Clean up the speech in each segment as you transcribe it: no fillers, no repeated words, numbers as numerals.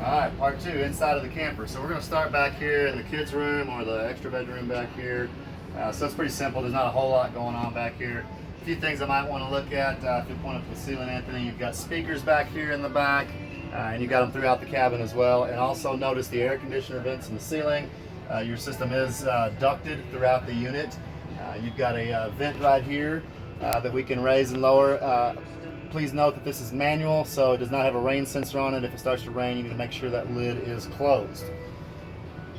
Alright, part two, inside of the camper. So we're going to start back here in the kids' room or the extra bedroom back here. So it's pretty simple. There's not a whole lot going on back here. A few things I might want to look at. If you point up to the ceiling, Anthony, you've got speakers back here in the back. And you got them throughout the cabin as well. And also notice the air conditioner vents in the ceiling. Your system is ducted throughout the unit. You've got a vent right here that we can raise and lower. Please note that this is manual, so it does not have a rain sensor on it. If it starts to rain, you need to make sure that lid is closed.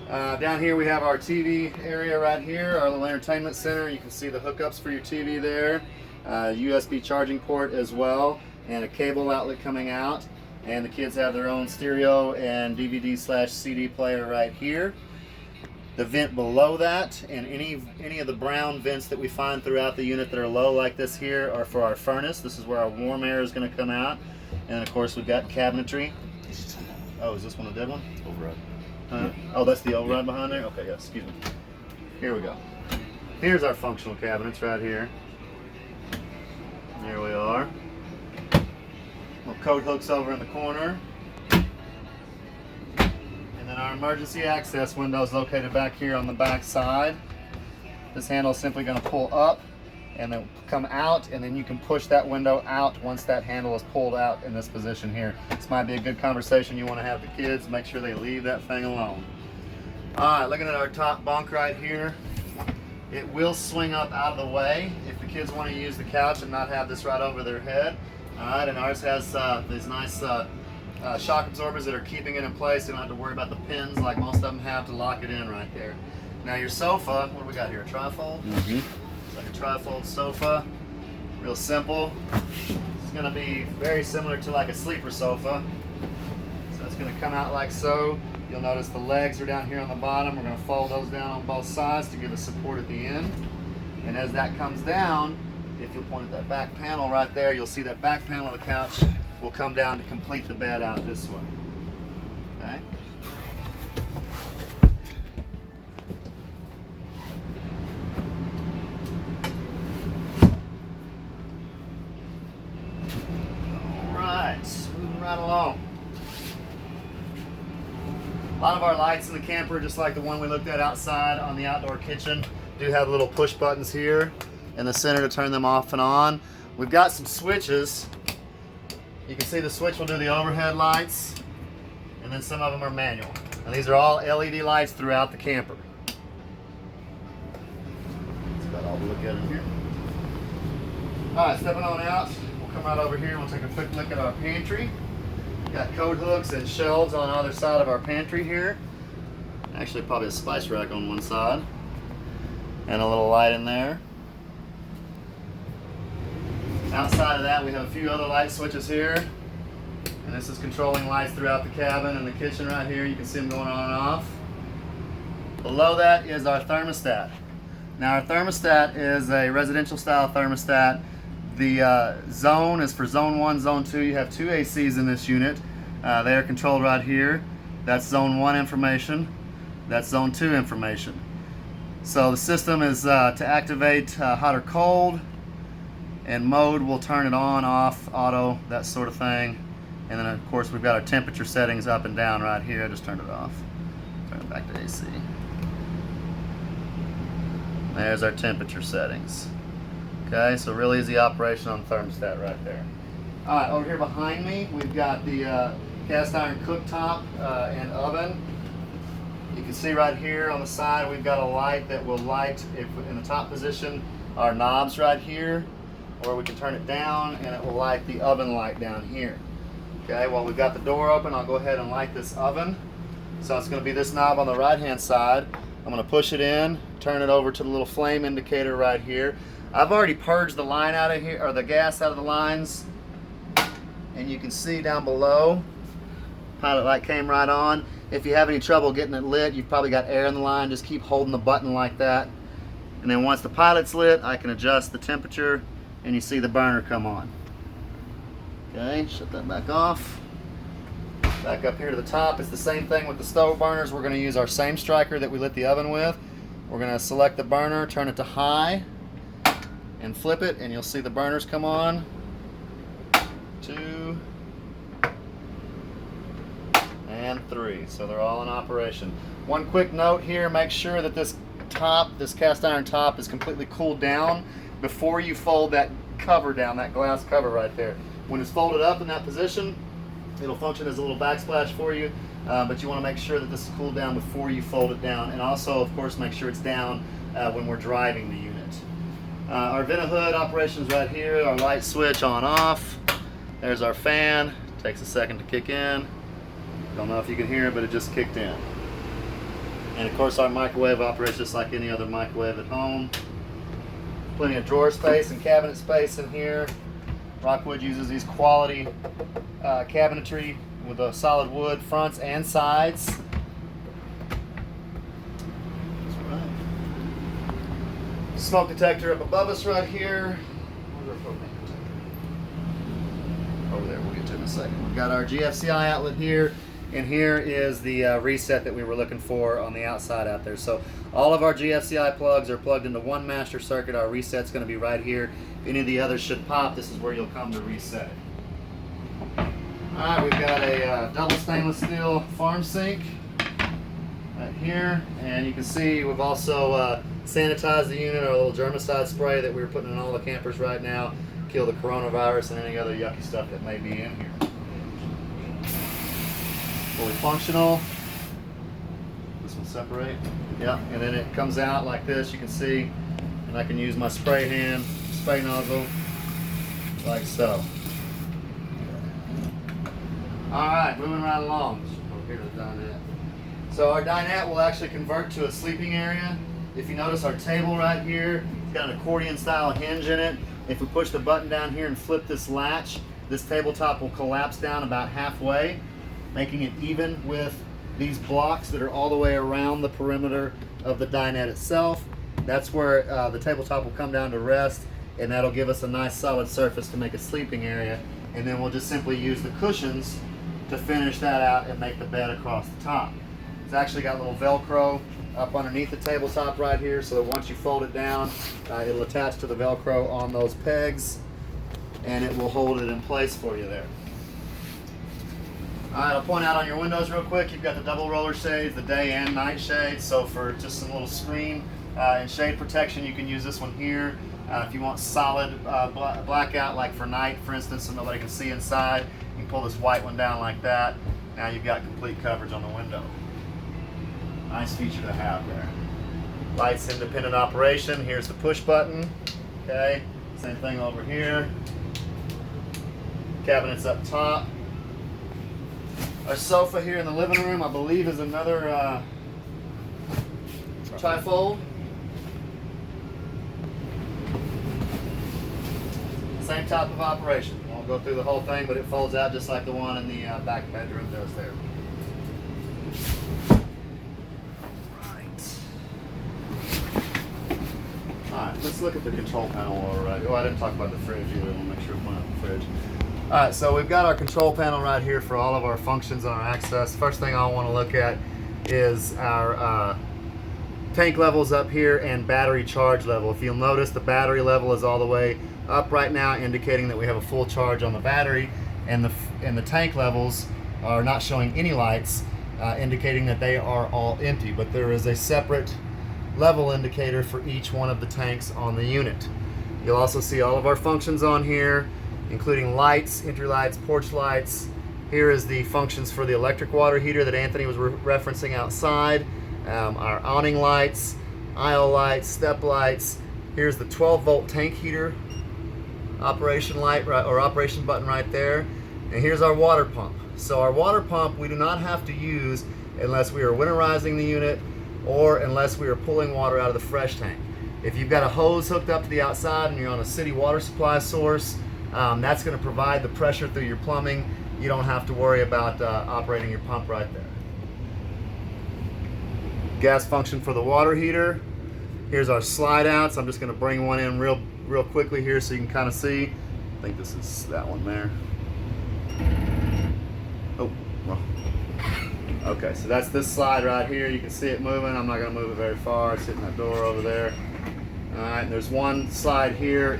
Down here we have our TV area right here, our little entertainment center. You can see the hookups for your TV there, USB charging port as well, and a cable outlet coming out. And the kids have their own stereo and DVD/CD player right here. The vent below that, and any of the brown vents that we find throughout the unit that are low like this here are for our furnace. This is where our warm air is going to come out. And of course we've got cabinetry. Oh, is this one a dead one? Override. Oh, that's the override behind there? Okay, yes, excuse me. Here we go. Here's our functional cabinets right here. There we are. Little coat hooks over in the corner. And then our emergency access window is located back here on the back side. This handle is simply going to pull up and then come out, and then you can push that window out once that handle is pulled out in this position here. This might be a good conversation you want to have with the kids. Make sure they leave that thing alone. Alright, looking at our top bunk right here. It will swing up out of the way if the kids want to use the couch and not have this right over their head. Alright, and ours has these nice shock absorbers that are keeping it in place. You don't have to worry about the pins like most of them have to lock it in right there. Now your sofa, what do we got here? A trifold? Mm-hmm. It's like a trifold sofa. Real simple. It's going to be very similar to like a sleeper sofa. So it's going to come out like so. You'll notice the legs are down here on the bottom. We're going to fold those down on both sides to give us support at the end. And as that comes down, if you'll point at that back panel right there, you'll see that back panel of the couch will come down to complete the bed out this way. Okay? Alright, moving right along. A lot of our lights in the camper, just like the one we looked at outside on the outdoor kitchen, do have little push buttons here in the center to turn them off and on. We've got some switches. You can see the switch will do the overhead lights, and then some of them are manual. And these are all LED lights throughout the camper. That's about all we look at in here. Alright, stepping on out, we'll come right over here and we'll take a quick look at our pantry. Got coat hooks and shelves on either side of our pantry here. Actually, probably a spice rack on one side. And a little light in there. Outside of that, we have a few other light switches here. And this is controlling lights throughout the cabin and the kitchen right here. You can see them going on and off. Below that is our thermostat. Now our thermostat is a residential style thermostat. The zone is for zone 1, zone 2. You have 2 ACs in this unit. They are controlled right here. That's zone 1 information. That's zone 2 information. So the system is to activate hot or cold, and mode will turn it on, off, auto, that sort of thing. And then of course we've got our temperature settings up and down right here. I just turned it off. Turn it back to AC. There's our temperature settings. Okay, so real easy operation on the thermostat right there. Alright, over here behind me we've got the cast iron cooktop and oven. You can see right here on the side we've got a light that will light, if in the top position, our knobs right here, or we can turn it down and it will light the oven light down here. Okay, while we've got the door open, I'll go ahead and light this oven. So it's going to be this knob on the right hand side. I'm going to push it in, turn it over to the little flame indicator right here. I've already purged the line out of here, or the gas out of the lines, and you can see down below, pilot light came right on. If you have any trouble getting it lit, you've probably got air in the line, just keep holding the button like that. And then once the pilot's lit, I can adjust the temperature and you see the burner come on. Okay, shut that back off. Back up here to the top, it's the same thing with the stove burners. We're going to use our same striker that we lit the oven with. We're going to select the burner, turn it to high, and flip it, and you'll see the burners come on. 2, and 3. So they're all in operation. One quick note here, make sure that this cast iron top is completely cooled down before you fold that cover down, that glass cover right there. When it's folded up in that position, it'll function as a little backsplash for you, but you want to make sure that this is cooled down before you fold it down, and also, of course, make sure it's down when we're driving the unit. Our Vent-A-Hood operations right here, our light switch on off. There's our fan, takes a second to kick in. Don't know if you can hear it, but it just kicked in. And of course our microwave operates just like any other microwave at home. Plenty of drawer space and cabinet space in here. Rockwood uses these quality cabinetry with a solid wood fronts and sides. Smoke detector up above us right here. Where's our propane detector? Over there, we'll get to it in a second. We've got our GFCI outlet here, and here is the reset that we were looking for on the outside out there. So all of our GFCI plugs are plugged into one master circuit. Our reset's going to be right here. If any of the others should pop, this is where you'll come to reset it. Alright, we've got a double stainless steel farm sink right here, and you can see we've also sanitized the unit, our little germicide spray that we're putting in all the campers right now, kill the coronavirus and any other yucky stuff that may be in here. Fully functional. This will separate. Yep, and then it comes out like this, you can see, and I can use my spray hand, spray nozzle, like so. Alright, moving right along. Over here to the dinette. So our dinette will actually convert to a sleeping area. If you notice our table right here, it's got an accordion style hinge in it. If we push the button down here and flip this latch, this tabletop will collapse down about halfway, making it even with these blocks that are all the way around the perimeter of the dinette itself. That's where the tabletop will come down to rest, and that'll give us a nice solid surface to make a sleeping area. And then we'll just simply use the cushions to finish that out and make the bed across the top. It's actually got a little Velcro up underneath the tabletop right here, so that once you fold it down, it'll attach to the Velcro on those pegs, and it will hold it in place for you there. Alright, I'll point out on your windows real quick, you've got the double roller shades, the day and night shades, so for just some little screen and shade protection, you can use this one here. If you want solid blackout, like for night, for instance, so nobody can see inside, you can pull this white one down like that. Now you've got complete coverage on the window. Nice feature to have there. Lights independent operation. Here's the push button. Okay, same thing over here. Cabinets up top. Our sofa here in the living room, I believe, is another trifold. Same type of operation. Won't go through the whole thing, but it folds out just like the one in the back bedroom does there. Alright, let's look at the control panel while we're right. Oh, I didn't talk about the fridge either. We'll make sure we point out the fridge. Alright, so we've got our control panel right here for all of our functions and our access. First thing I want to look at is our tank levels up here and battery charge level. If you'll notice, the battery level is all the way up right now, indicating that we have a full charge on the battery, and the tank levels are not showing any lights, indicating that they are all empty, but there is a separate level indicator for each one of the tanks on the unit. You'll also see all of our functions on here, including lights, entry lights, porch lights. Here is the functions for the electric water heater that Anthony was referencing outside, our awning lights, aisle lights, step lights. Here's the 12-volt tank heater operation light, or operation button right there. And here's our water pump. So our water pump we do not have to use unless we are winterizing the unit or unless we are pulling water out of the fresh tank. If you've got a hose hooked up to the outside and you're on a city water supply source, that's going to provide the pressure through your plumbing. You don't have to worry about operating your pump right there. Gas function for the water heater. Here's our slide outs. I'm just going to bring one in real quickly here so you can kind of see. I think this is that one there. Oh, well. Okay, so that's this slide right here. You can see it moving. I'm not going to move it very far. It's hitting that door over there. All right, there's one slide here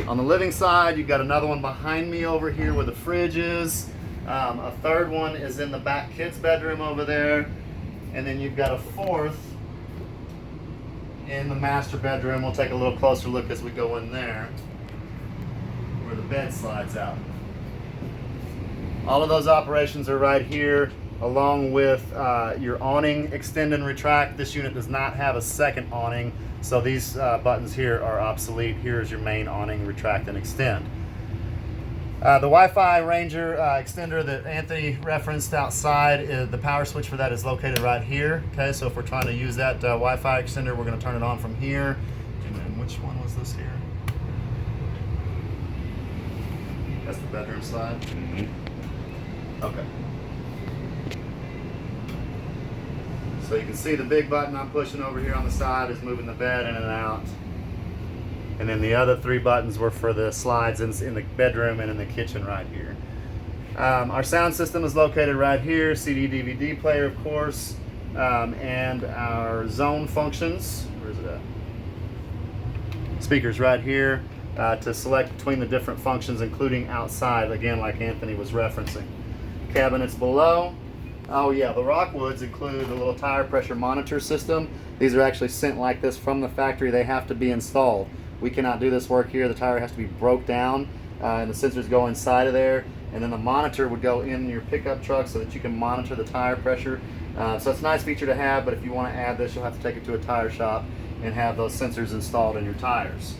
on the living side. You've got another one behind me over here where the fridge is. A third one is in the back kids' bedroom over there. And then you've got a fourth in the master bedroom. We'll take a little closer look as we go in there, where the bed slides out. All of those operations are right here, along with your awning extend and retract. This unit does not have a second awning, so these buttons here are obsolete. Here is your main awning, retract and extend. The Wi-Fi Ranger extender that Anthony referenced outside, the power switch for that is located right here. Okay, so if we're trying to use that Wi-Fi extender, we're going to turn it on from here. And which one was this here? That's the bedroom slide. Okay. So you can see the big button I'm pushing over here on the side is moving the bed in and out. And then the other three buttons were for the slides in the bedroom and in the kitchen right here. Our sound system is located right here, CD, DVD player, of course, and our zone functions. Where is it at? Speakers right here to select between the different functions, including outside, again, like Anthony was referencing. Cabinets below. Oh yeah, the Rockwoods include a little tire pressure monitor system. These are actually sent like this from the factory. They have to be installed. We cannot do this work here. The tire has to be broke down and the sensors go inside of there, and then the monitor would go in your pickup truck so that you can monitor the tire pressure. So it's a nice feature to have, but if you want to add this, you'll have to take it to a tire shop and have those sensors installed in your tires.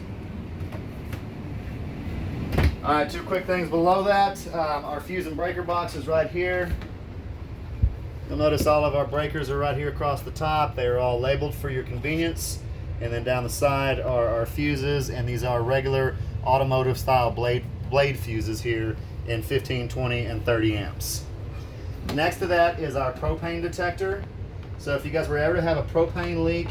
All right, two quick things below that. Our fuse and breaker box is right here. You'll notice all of our breakers are right here across the top. They are all labeled for your convenience. And then down the side are our fuses, and these are regular automotive style blade fuses here in 15, 20, and 30 amps. Next to that is our propane detector. So if you guys were ever to have a propane leak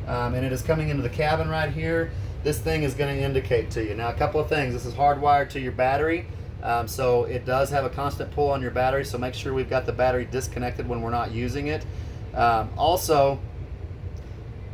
and it is coming into the cabin right here, this thing is going to indicate to you. Now, a couple of things. This is hardwired to your battery, so it does have a constant pull on your battery, so make sure we've got the battery disconnected when we're not using it. Also,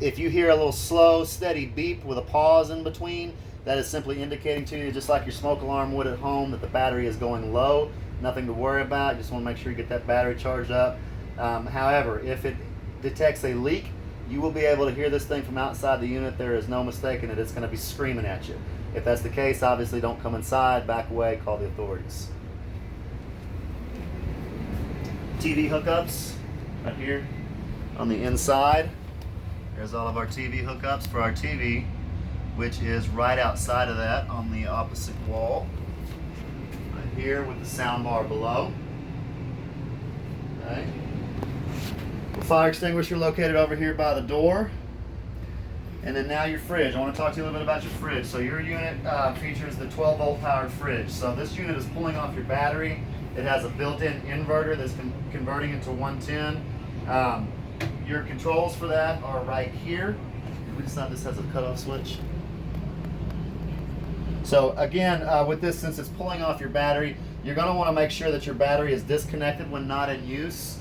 if you hear a little slow, steady beep with a pause in between, that is simply indicating to you, just like your smoke alarm would at home, that the battery is going low. Nothing to worry about. You just want to make sure you get that battery charged up. However, if it detects a leak, you will be able to hear this thing from outside the unit. There is no mistaking it. It's going to be screaming at you. If that's the case, obviously don't come inside, back away, call the authorities. TV hookups right here on the inside. There's all of our TV hookups for our TV, which is right outside of that on the opposite wall. Right here with the sound bar below. Okay. The fire extinguisher located over here by the door. And then now your fridge. I want to talk to you a little bit about your fridge. So your unit features the 12-volt powered fridge. So this unit is pulling off your battery. It has a built-in inverter that's converting it to 110. Your controls for that are right here. We decide this has a cutoff switch. So again, with this, since it's pulling off your battery, you're going to want to make sure that your battery is disconnected when not in use,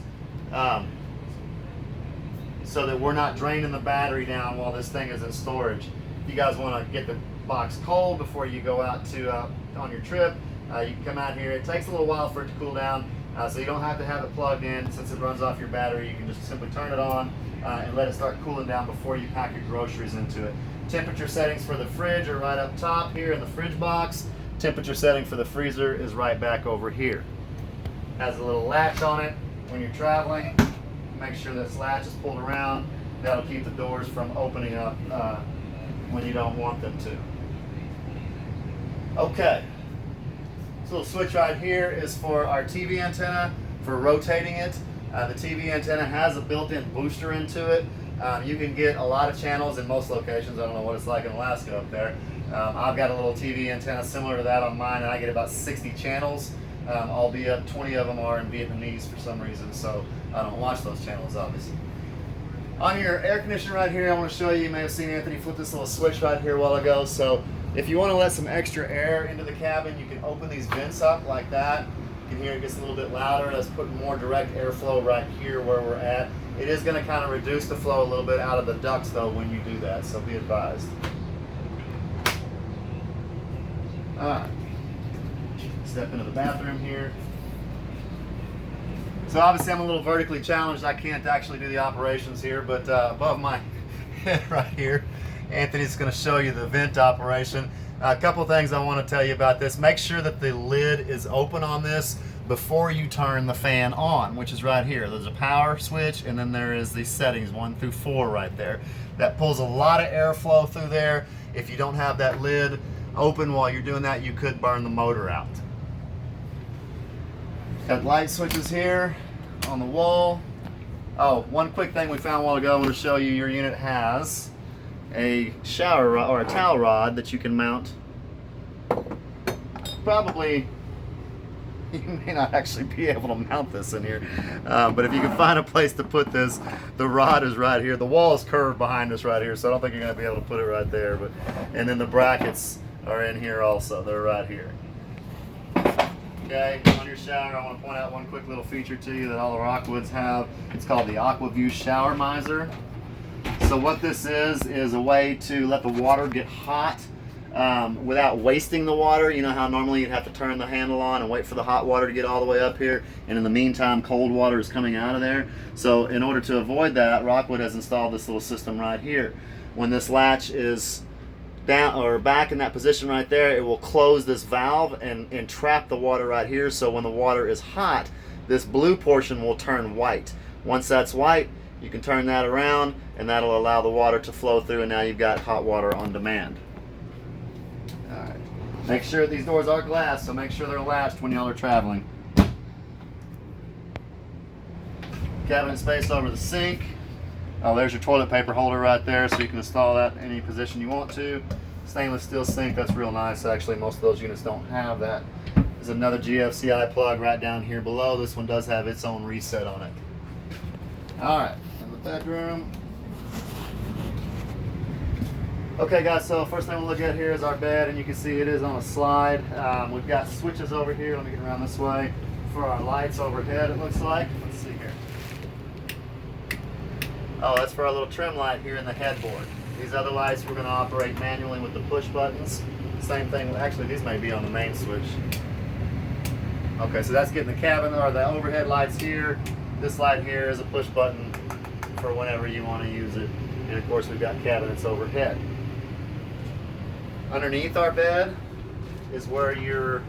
so that we're not draining the battery down while this thing is in storage. If you guys want to get the box cold before you go out to on your trip, you can come out here. It takes a little while for it to cool down. So you don't have to have it plugged in. Since it runs off your battery, you can just simply turn it on and let it start cooling down before you pack your groceries into it. Temperature settings for the fridge are right up top here in the fridge box. Temperature setting for the freezer is right back over here. Has a little latch on it. When you're traveling, make sure this latch is pulled around. That'll keep the doors from opening up when you don't want them to. Okay. This little switch right here is for our TV antenna, for rotating it. The TV antenna has a built-in booster into it. You can get a lot of channels in most locations. I don't know what it's like in Alaska up there. I've got a little TV antenna similar to that on mine, and I get about 60 channels, albeit 20 of them are in Vietnamese for some reason, so I don't watch those channels, obviously. On your air conditioner right here, I want to show you, you may have seen Anthony flip this little switch right here a while ago. So if you want to let some extra air into the cabin, you can open these vents up like that. You can hear it gets a little bit louder. That's putting more direct airflow right here where we're at. It is going to kind of reduce the flow a little bit out of the ducts though when you do that, so be advised. Alright, step into the bathroom here. So obviously I'm a little vertically challenged. I can't actually do the operations here, but above my head right here, Anthony's going to show you the vent operation. A couple of things I want to tell you about this. Make sure that the lid is open on this before you turn the fan on, which is right here. There's a power switch, and then there is the settings 1 through 4 right there. That pulls a lot of airflow through there. If you don't have that lid open while you're doing that, you could burn the motor out. Got light switches here on the wall. Oh, one quick thing we found a while ago, I want to show you. Your unit has a shower rod or a towel rod that you can mount. Probably you may not actually be able to mount this in here, but if you can find a place to put this, the rod is right here. The wall is curved behind us right here, so I don't think you're going to be able to put it right there. But and then the brackets are in here also. They're right here. Okay, on your shower, I want to point out one quick little feature to you that all the Rockwoods have. It's called the AquaView Shower Miser. So what this is a way to let the water get hot without wasting the water. You know how normally you'd have to turn the handle on and wait for the hot water to get all the way up here, and in the meantime cold water is coming out of there. So in order to avoid that, Rockwood has installed this little system right here. When this latch is down or back in that position right there, it will close this valve and trap the water right here. So when the water is hot, this blue portion will turn white. Once that's white, you can turn that around and that'll allow the water to flow through, and now you've got hot water on demand. All right. Make sure these doors are glass, so make sure they're latched when y'all are traveling. Cabinet space over the sink. Oh, there's your toilet paper holder right there, so you can install that in any position you want to. Stainless steel sink, that's real nice actually. Most of those units don't have that. There's another GFCI plug right down here below. This one does have its own reset on it. All right, in the bedroom. Okay guys, so first thing we'll look at here is our bed, and you can see it is on a slide. We've got switches over here. Let me get around this way. For our lights overhead, it looks like. Let's see here. Oh, that's for our little trim light here in the headboard. These other lights we're going to operate manually with the push buttons. Same thing, actually these may be on the main switch. Okay, so that's getting the cabin or the overhead lights here. This light here is a push button for whenever you want to use it. And of course we've got cabinets overhead. Underneath our bed is where you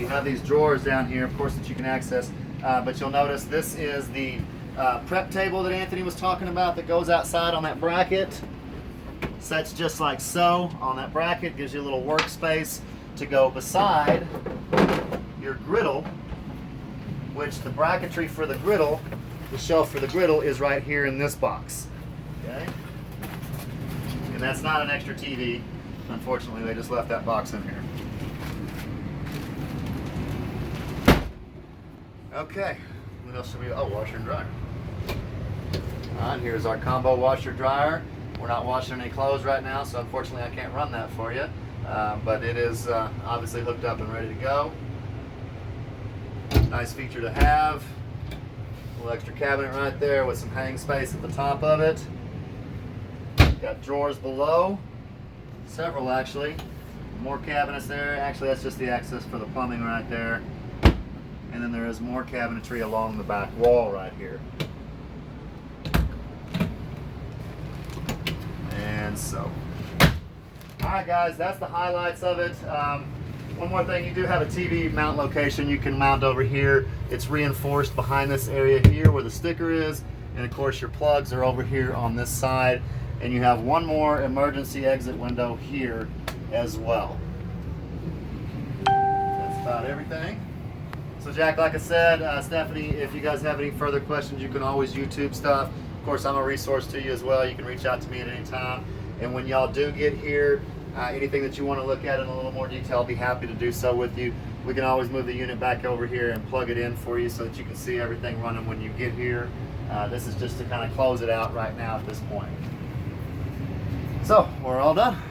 have these drawers down here, of course, that you can access. But you'll notice this is the prep table that Anthony was talking about that goes outside on that bracket. Sets just like so on that bracket, gives you a little workspace to go beside your griddle, which the bracketry for the griddle, the shelf for the griddle is right here in this box. Okay? And that's not an extra TV. Unfortunately, they just left that box in here. Okay, what else should we, oh, washer and dryer. Alright, here's our combo washer dryer. We're not washing any clothes right now, so unfortunately I can't run that for you. But it is obviously hooked up and ready to go. Nice feature to have. A little extra cabinet right there with some hang space at the top of it. Got drawers below. Several actually. More cabinets there. Actually, that's just the access for the plumbing right there. And then there is more cabinetry along the back wall right here. And so, alright guys, that's the highlights of it. One more thing, you do have a TV mount location you can mount over here. It's reinforced behind this area here where the sticker is, and of course your plugs are over here on this side, and you have one more emergency exit window here as well. That's about everything. So Jack, like I said, Stephanie, if you guys have any further questions, you can always YouTube stuff. Of course, I'm a resource to you as well. You can reach out to me at any time. And when y'all do get here, anything that you want to look at in a little more detail, I'll be happy to do so with you. We can always move the unit back over here and plug it in for you so that you can see everything running when you get here. This is just to kind of close it out right now at this point. So, we're all done.